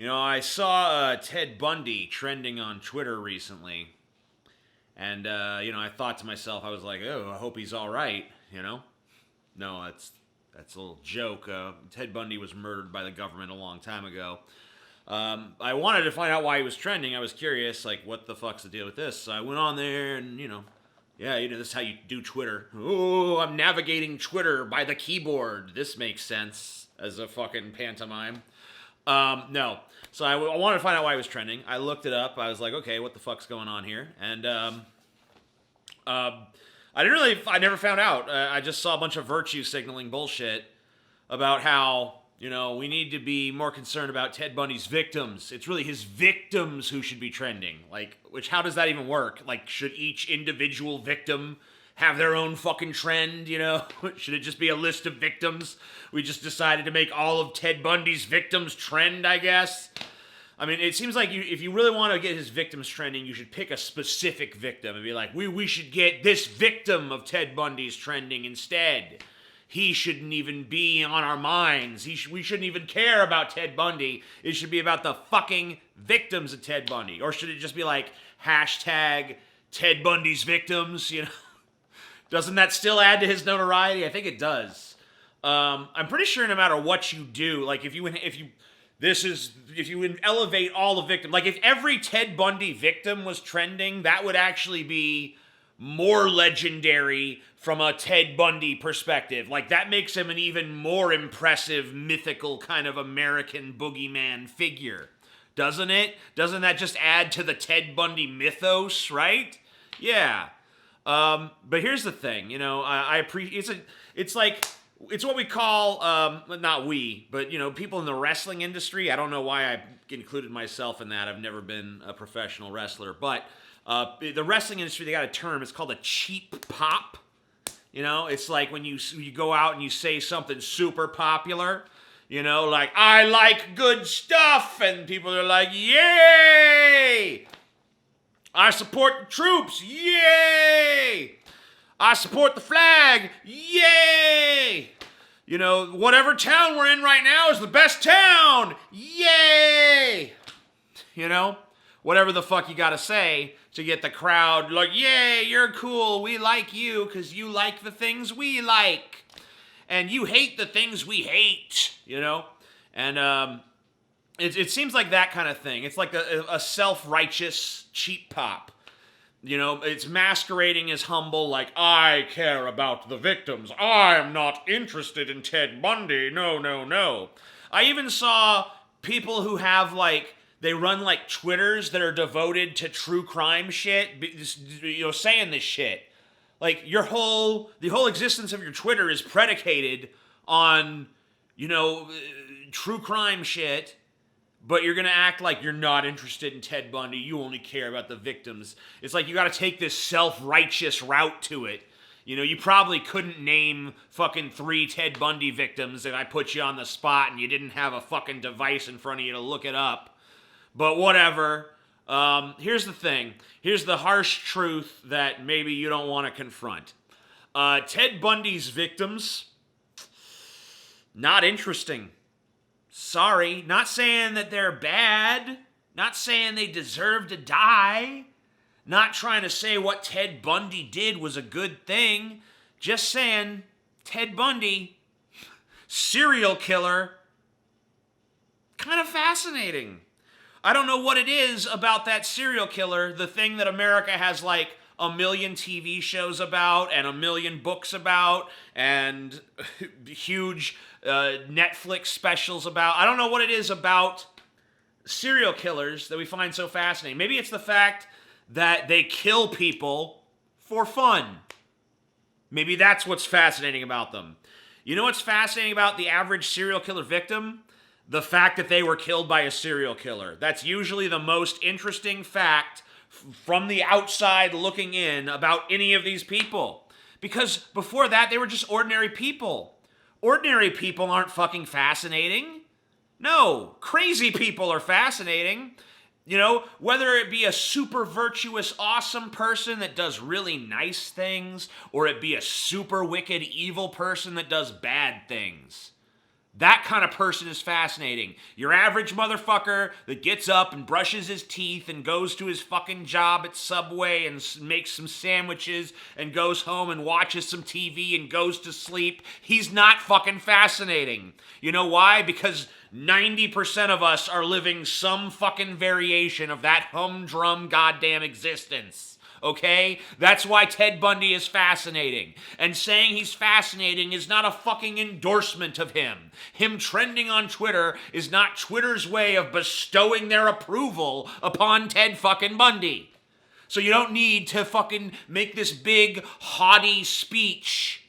I saw Ted Bundy trending on Twitter recently, and I thought to myself, I was like, oh, I hope he's all right. No, that's a little joke. Ted Bundy was murdered by the government a long time ago. I wanted to find out why he was trending. I was curious, like, what the fuck's the deal with this? So I went on there, and yeah, this is how you do Twitter. Oh, I'm navigating Twitter by the keyboard. This makes sense as a fucking pantomime. No. So I wanted to find out why it was trending. I looked it up. I was like, okay, what the fuck's going on here? And I never found out. I just saw a bunch of virtue signaling bullshit about how, we need to be more concerned about Ted Bundy's victims. It's really his victims who should be trending. Like, how does that even work? Like, should each individual victim have their own fucking trend, Should it just be a list of victims? We just decided to make all of Ted Bundy's victims trend, I guess. I mean, it seems like if you really want to get his victims trending, you should pick a specific victim and be like, we should get this victim of Ted Bundy's trending instead. He shouldn't even be on our minds. We shouldn't even care about Ted Bundy. It should be about the fucking victims of Ted Bundy. Or should it just be like hashtag Ted Bundy's victims, Doesn't that still add to his notoriety? I think it does. I'm pretty sure no matter what you do, like if you elevate all the victims, like if every Ted Bundy victim was trending, that would actually be more legendary from a Ted Bundy perspective. Like that makes him an even more impressive, mythical kind of American boogeyman figure, doesn't it? Doesn't that just add to the Ted Bundy mythos, right? Yeah. But here's the thing, I appreciate it's what we call not we, but people in the wrestling industry. I don't know why I included myself in that. I've never been a professional wrestler, but the wrestling industry, they got a term. It's called a cheap pop. It's like when you go out and you say something super popular. Like I like good stuff, and people are like, yay! I support the troops. Yay! I support the flag. Yay! Whatever town we're in right now is the best town. Yay! Whatever the fuck you gotta say to get the crowd like, yay, you're cool. We like you because you like the things we like. And you hate the things we hate, And, it seems like that kind of thing. It's like a self-righteous cheap pop. It's masquerading as humble, like, I care about the victims. I'm not interested in Ted Bundy. No, no, no. I even saw people who have, they run, Twitters that are devoted to true crime shit, saying this shit. Like, the whole existence of your Twitter is predicated on, true crime shit. But you're going to act like you're not interested in Ted Bundy. You only care about the victims. It's like you got to take this self-righteous route to it. You probably couldn't name fucking 3 Ted Bundy victims if I put you on the spot and you didn't have a fucking device in front of you to look it up. But whatever. Here's the thing. Here's the harsh truth that maybe you don't want to confront. Ted Bundy's victims, not interesting. Sorry, not saying that they're bad, not saying they deserve to die, not trying to say what Ted Bundy did was a good thing, just saying Ted Bundy, serial killer, kind of fascinating. I don't know what it is about that serial killer, the thing that America has like a million TV shows about and a million books about and huge Netflix specials about. I don't know what it is about serial killers that we find so fascinating. Maybe it's the fact that they kill people for fun. Maybe that's what's fascinating about them. You know what's fascinating about the average serial killer victim? The fact that they were killed by a serial killer. That's usually the most interesting fact from the outside looking in about any of these people. Because before that, they were just ordinary people. Ordinary people aren't fucking fascinating. No, crazy people are fascinating. Whether it be a super virtuous, awesome person that does really nice things, or it be a super wicked, evil person that does bad things. That kind of person is fascinating. Your average motherfucker that gets up and brushes his teeth and goes to his fucking job at Subway and makes some sandwiches and goes home and watches some TV and goes to sleep, he's not fucking fascinating. You know why? Because 90% of us are living some fucking variation of that humdrum goddamn existence. Okay? That's why Ted Bundy is fascinating. And saying he's fascinating is not a fucking endorsement of him. Him trending on Twitter is not Twitter's way of bestowing their approval upon Ted fucking Bundy. So you don't need to fucking make this big, haughty speech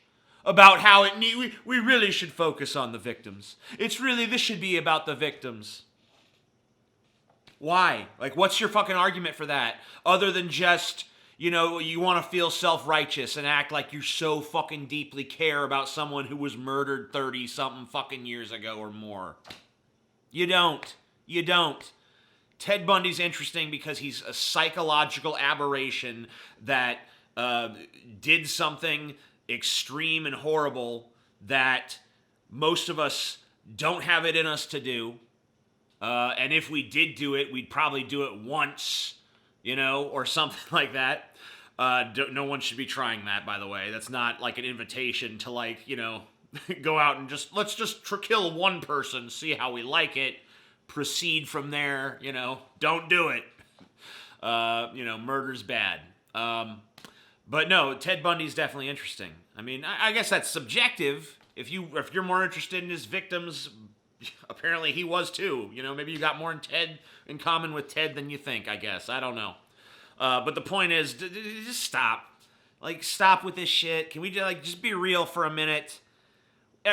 about how we really should focus on the victims. This should be about the victims. Why? Like, what's your fucking argument for that? Other than just, you want to feel self-righteous and act like you so fucking deeply care about someone who was murdered 30-something fucking years ago or more. You don't. You don't. Ted Bundy's interesting because he's a psychological aberration that did something extreme and horrible that most of us don't have it in us to do. And if we did do it, we'd probably do it once, or something like that. No one should be trying that, by the way. That's not like an invitation to go out and let's just kill one person, see how we like it, proceed from there, don't do it. Murder's bad. But no, Ted Bundy's definitely interesting. I mean, I guess that's subjective. If you're more interested in his victims, apparently he was too. Maybe you got more in common with Ted than you think, I guess. I don't know. But the point is, just stop. Stop with this shit. Can we just be real for a minute?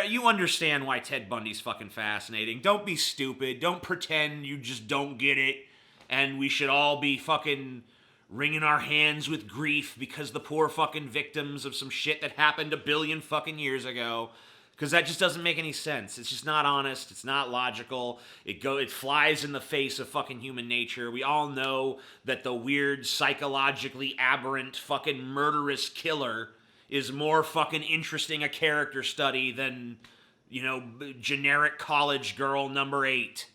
You understand why Ted Bundy's fucking fascinating. Don't be stupid. Don't pretend you just don't get it. And we should all be fucking wringing our hands with grief because the poor fucking victims of some shit that happened a billion fucking years ago. Because that just doesn't make any sense. It's just not honest. It's not logical. It flies in the face of fucking human nature. We all know that the weird, psychologically aberrant, fucking murderous killer is more fucking interesting a character study than, generic college girl number 8.